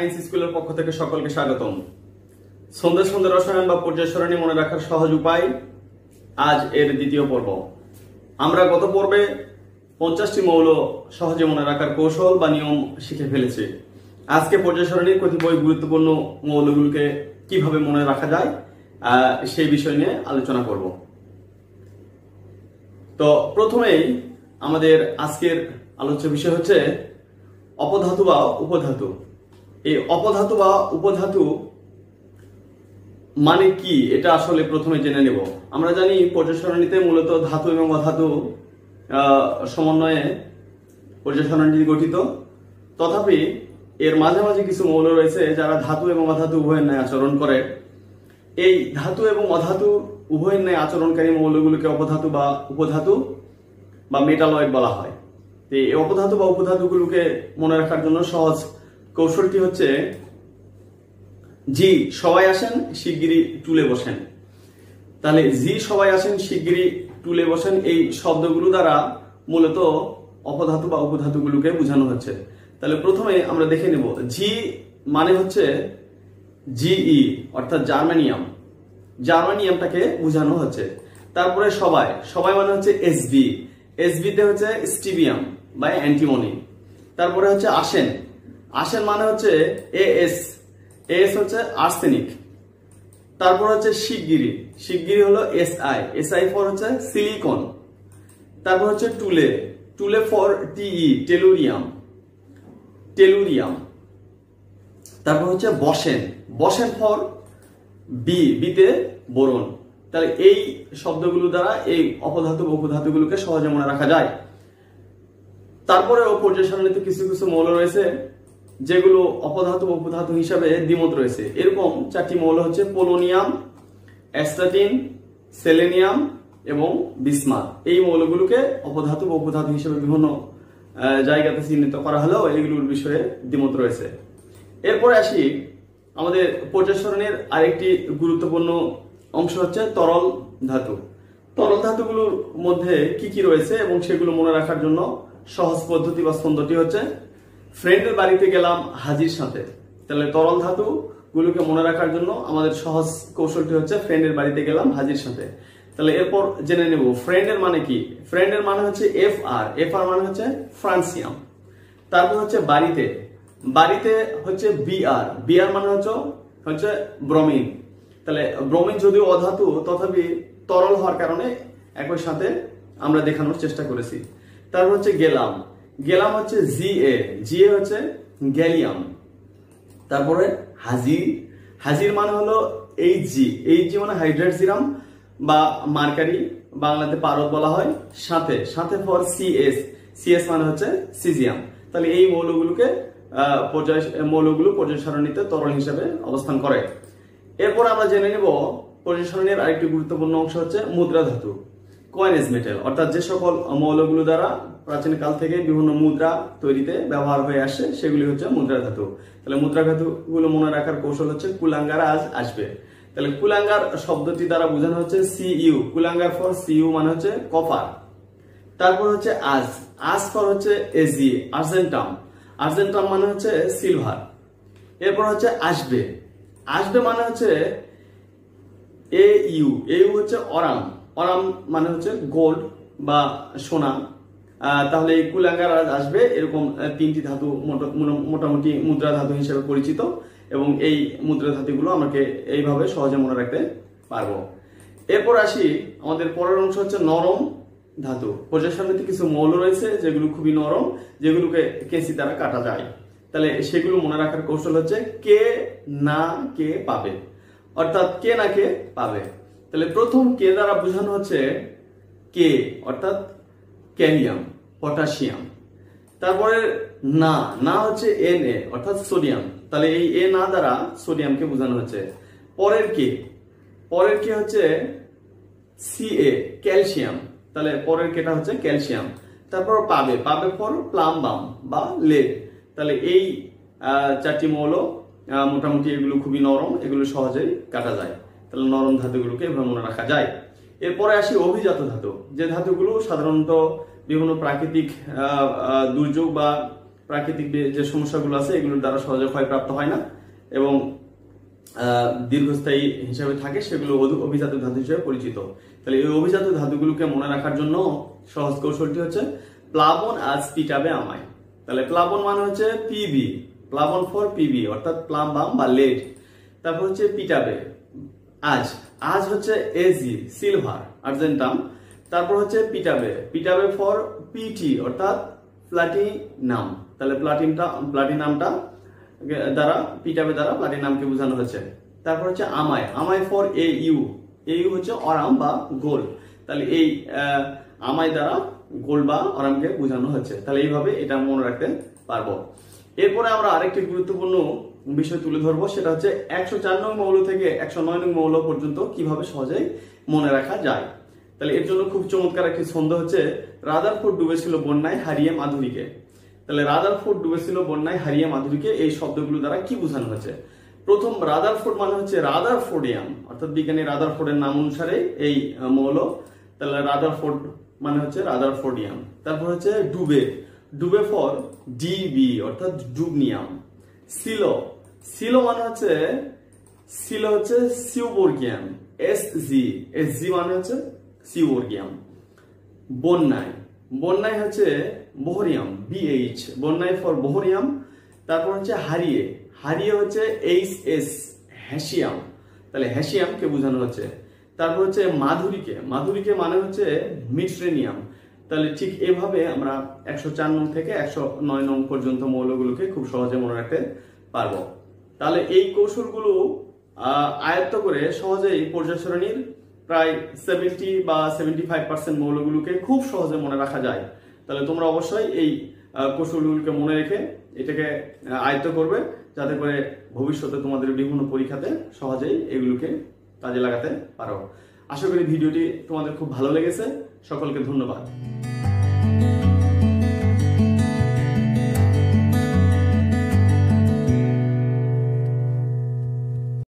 Science স্কুলের পক্ষ থেকে সকলকে স্বাগতম। সন্ধ্যা সন্ধ্যা রসায়ন বা পর্যায় সারণী মনে রাখার সহজ উপায়, আজ এর দ্বিতীয় পর্ব। আমরা গত পর্বে 50টি মৌল সহজে মনে রাখার কৌশল বা নিয়ম শিখে ফেলেছি। আজকে পর্যায় সারণীর কতিপয় গুরুত্বপূর্ণ মৌলগুলোকে কিভাবে মনে রাখা যায় সেই বিষয় নিয়ে আলোচনা করব। তো প্রথমেই আমাদের আজকের আলোচ্য বিষয় হচ্ছে অপধাতু বা উপধাতু। এই অপধাতু বা উপধাতু মানে কি, এটা আসলে প্রথমে জেনে নেব। আমরা জানি পর্যায় সারণীতে মূলত ধাতু এবং অধাতু সমন্বয়ে পর্যায় সারণী গঠিত। তথাপি এর মাঝে মাঝে কিছু মৌল রয়েছে যারা ধাতু এবং অধাতু উভয়ের ন্যায় আচরণ করে। এই ধাতু এবং অধাতু উভয়ের ন্যায় আচরণকারী মৌলগুলোকে অপধাতু বা উপধাতু বা মেটালয়েড বলা হয়। এই অপধাতু বা উপধাতুগুলোকে মনে রাখার জন্য সহজ কৌশলটি হচ্ছে জি সবাই আসেন শিগগিরই টুলে বসেন। তাহলে জি সবাই আসেন শিগগিরই টুলে বসেন এই শব্দগুলো দ্বারা মূলত অপধাতু বা উপধাতুগুলোকে বোঝানো হচ্ছে। তাহলে প্রথমে আমরা দেখে নেব জি মানে হচ্ছে জিই অর্থাৎ জার্মানিয়াম, জার্মানিয়ামটাকে বোঝানো হচ্ছে। তারপরে সবাই, সবাই মানে হচ্ছে এসবি, এসবিতে হচ্ছে স্টিবিয়াম বা অ্যান্টিমনি। তারপরে হচ্ছে আসেন, আসেন মানে হচ্ছে এএস, এস হচ্ছে আর্সেনিক। তারপর হচ্ছে শিগগিরি, শিগগিরি হলো এসআই, এসআই ফর হচ্ছে সিলিকন। তারপর হচ্ছে টুলে, টুলে ফর টিই টেলুরিয়াম, টেলুরিয়াম। তারপর হচ্ছে বসেন, বসেন ফর বি, বিতে বোরন। তাহলে এই শব্দগুলো দ্বারা এই অপধাতু ও উপধাতুগুলোকে সহজে মনে রাখা যায়। তারপরেও পর্যায় সারণীতে কিছু কিছু মৌল রয়েছে যেগুলো অপধাতু ও উপধাতু হিসাবে দ্বিমত রয়েছে। এরকম 4টি মৌল হচ্ছে পোলোনিয়াম, অ্যাস্টাটিন, সেলেনিয়াম এবং বিসমাথ। এই মৌলগুলোকে অপধাতু ও উপধাতু হিসেবে বিভিন্ন জায়গাতে চিহ্নিত করা হলেও এইগুলোর বিষয়ে দ্বিমত রয়েছে। এরপরে আসি আমাদের পর্যায় সারণীর আরেকটি গুরুত্বপূর্ণ অংশ হচ্ছে তরল ধাতু। তরল ধাতুগুলোর মধ্যে কি কি রয়েছে এবং সেগুলো মনে রাখার জন্য সহজ পদ্ধতি বা ছন্দটি হচ্ছে ফ্রেন্ডের বাড়িতে গেলাম হাজির সাথে। তাহলে তরল ধাতু গুলোকে মনে রাখার জন্য আমাদের সহজ কৌশলটি হচ্ছে ফ্রেন্ডের বাড়িতে গেলাম হাজির সাথে। তাহলে এরপর জেনে নেব ফ্রেন্ডের মানে কি। ফ্রেন্ডের মানে হচ্ছে এফ আর, এফ আর মানে হচ্ছে ফ্রান্সিয়াম। তারপর হচ্ছে বাড়িতে, বাড়িতে হচ্ছে বিআর, বিআর মানে হচ্ছে ব্রোমিন। তাহলে ব্রোমিন যদিও অধাতু তথাপি তরল হওয়ার কারণে একই সাথে আমরা দেখানোর চেষ্টা করেছি। তারপর হচ্ছে গেলাম, গেলাম হচ্ছে জিএ, জিএ হচ্ছে গ্যালিয়াম। তারপরে হাজির, হাজির মানে হলো এইচজি, এইচজি মানে হাইড্রাইড সিরাম বা মার্কারি, বাংলাতে পারদ বলা হয়। সাথে, সাথে ফর সিএস, সিএস মানে হচ্ছে সিজিয়াম। তাহলে এই মৌলগুলোকে মৌলগুলো পর্যায় সারণীতে তরল হিসেবে অবস্থান করে। এরপর আমরা জেনে নেব পর্যায় সারণীর আরেকটি গুরুত্বপূর্ণ অংশ হচ্ছে মুদ্রা ধাতু, কয়েনেজ মেটাল, অর্থাৎ যে সকল মৌলগুলো দ্বারা প্রাচীন কাল থেকে বিভিন্ন মুদ্রা তৈরিতে ব্যবহার হয়ে আসে সেগুলি হচ্ছে মুদ্রা ধাতু। তাহলে মুদ্রা ধাতুগুলো মনে রাখার কৌশল হচ্ছে কুলাঙ্গার আজ আসবে। তাহলে কুলাঙ্গার শব্দটি দ্বারা বোঝানো হচ্ছে সিইউ, কুলাঙ্গার ফর সিইউ মানে হচ্ছে কপার। তারপর হচ্ছে আজ, আজ ফর হচ্ছে এজি আর্জেন্টাম, আর্জেন্টাম মানে হচ্ছে সিলভার। এরপর হচ্ছে আসবে, আসবে মানে হচ্ছে এইউ, এইউ হচ্ছে অরাম, অরাম মানে হচ্ছে গোল্ড বা সোনা। তাহলে এই কুলাঙ্গার আজ আসবে এরকম 3টি ধাতু মোটামুটি মুদ্রা ধাতু হিসেবে পরিচিত এবং এই মুদ্রা ধাতুগুলো আমাকে এইভাবে সহজে মনে রাখতে পারবো। এরপর আসি আমাদের পরের অংশ হচ্ছে নরম ধাতু। পর্যায় সারণীতে কিছু মৌল রয়েছে যেগুলো খুবই নরম, যেগুলোকে কেঁচি দ্বারা কাটা যায়। তাহলে সেগুলো মনে রাখার কৌশল হচ্ছে কে না কে পাবে, অর্থাৎ কে না কে পাবে। তাহলে প্রথম কে দ্বারা বোঝানো হচ্ছে কে অর্থাৎ ক্যালিয়াম, পটাশিয়াম। তারপরে না, না হচ্ছে Na অর্থাৎ সোডিয়াম। তাহলে এই এ না দ্বারা সোডিয়ামকে বোঝানো হচ্ছে। পরের কে, পরের কে হচ্ছে Ca ক্যালসিয়াম। তাহলে পরের কেটা হচ্ছে ক্যালসিয়াম। তারপর পাবে, পাবে ফর প্লাম্বাম বা লেড। তাহলে এই 4টি মৌল মোটামুটি এগুলো খুবই নরম, এগুলো সহজেই কাটা যায়। তাহলে নরম ধাতুগুলোকে এভাবে মনে রাখা যায়। এরপরে আসি অভিজাত ধাতু, যে ধাতুগুলো সাধারণত বিভিন্ন প্রাকৃতিক দুর্যোগ বা প্রাকৃতিক যে সমস্যাগুলো আছে এগুলোর দ্বারা সহজে ক্ষয়প্রাপ্ত হয় না এবং দীর্ঘস্থায়ী হিসাবে থাকে, সেগুলো অভিজাত ধাতু হিসেবে পরিচিত। তাহলে এই অভিজাত ধাতুগুলোকে মনে রাখার জন্য সহজ কৌশলটি হচ্ছে প্লাবন আজ পিটাবে আমায়। তাহলে প্লাবন মানে হচ্ছে পিবি, প্লাবন ফর পিবি অর্থাৎ প্লাম্বাম বা লেড। তারপর হচ্ছে পিটাবে আজ, আজ হচ্ছে এজি সিলভার আর্জেন্টাম। তারপর হচ্ছে পিটাবে, পিটাবে ফর পিটি অর্থাৎ প্লাটিনাম। তাহলে প্লাটিনামটা দ্বারা পিটাবে দ্বারা প্লাটিনামকে বোঝানো হচ্ছে। তারপর হচ্ছে আমায়, আমায় ফর এইউ, এইউ হচ্ছে অরাম বা গোল। তাহলে এই আমায় দ্বারা গোল বা অরামকে বোঝানো হচ্ছে। তাহলে এইভাবে এটা মনে রাখতে পারবো। এরপরে আমরা আরেকটি গুরুত্বপূর্ণ বিষয় তুলে ধরবো, সেটা হচ্ছে 104 নং মৌল থেকে 109 নং মৌল পর্যন্ত কিভাবে সহজেই মনে রাখা যায়। তাহলে এর জন্য খুব চমৎকার একটি ছন্দ হচ্ছে রাদারফোর্ড ডুবেছিল বন্যায় হারিয়ে মাধুরীকে। তাহলে রাদারফোর্ড ডুবেছিল বন্যায় হারিয়ে মাধুরীকে, এই শব্দগুলো দ্বারা কি বোঝানো হচ্ছে? প্রথম রাদারফোর্ড মানে হচ্ছে রাদারফোর্ডিয়াম, অর্থাৎ বিজ্ঞানী রাদারফোর্ডের নাম অনুসারে এই মৌল। তাহলে রাদারফোর্ড মানে হচ্ছে রাদারফোর্ডিয়াম। তারপর হচ্ছে ডুবে, ডুবে ফর ডিবি অর্থাৎ ডুবনিয়াম। সিলো, সিলো মানে হচ্ছে সিউবর্গিয়াম, এসজি মানে হচ্ছে সিউবর্গিয়াম। বন্যায়, বন্যায় হচ্ছে বোহরিয়াম, বিএইচ, বন্যায় ফর বোহরিয়াম। তারপর হচ্ছে হারিয়ে, হারিয়ে হচ্ছে এইচএস, হ্যাসিয়াম। তাহলে হ্যাসিয়ামকে বোঝানো হচ্ছে। তারপর হচ্ছে মাধুরীকে, মাধুরীকে মানে হচ্ছে মিড্রেনিয়াম। তাহলে ঠিক এভাবে আমরা 104 নং থেকে 109 নং পর্যন্ত মৌলগুলোকে খুব সহজে মনে রাখতে পারবো। তাহলে এই কৌশলগুলো আয়ত্ত করে সহজেই পর্যায় সারণীর প্রায় 70 বা 75% মৌলগুলোকে খুব সহজে মনে রাখা যায়। তাহলে তোমরা অবশ্যই এই কৌশলগুলোকে মনে রেখে এটাকে আয়ত্ত করবে, যাতে করে ভবিষ্যতে তোমাদের বিভিন্ন পরীক্ষাতে সহজেই এগুলোকে কাজে লাগাতে পারো। আশা করি ভিডিওটি তোমাদের খুব ভালো লেগেছে। সকলকে ধন্যবাদ।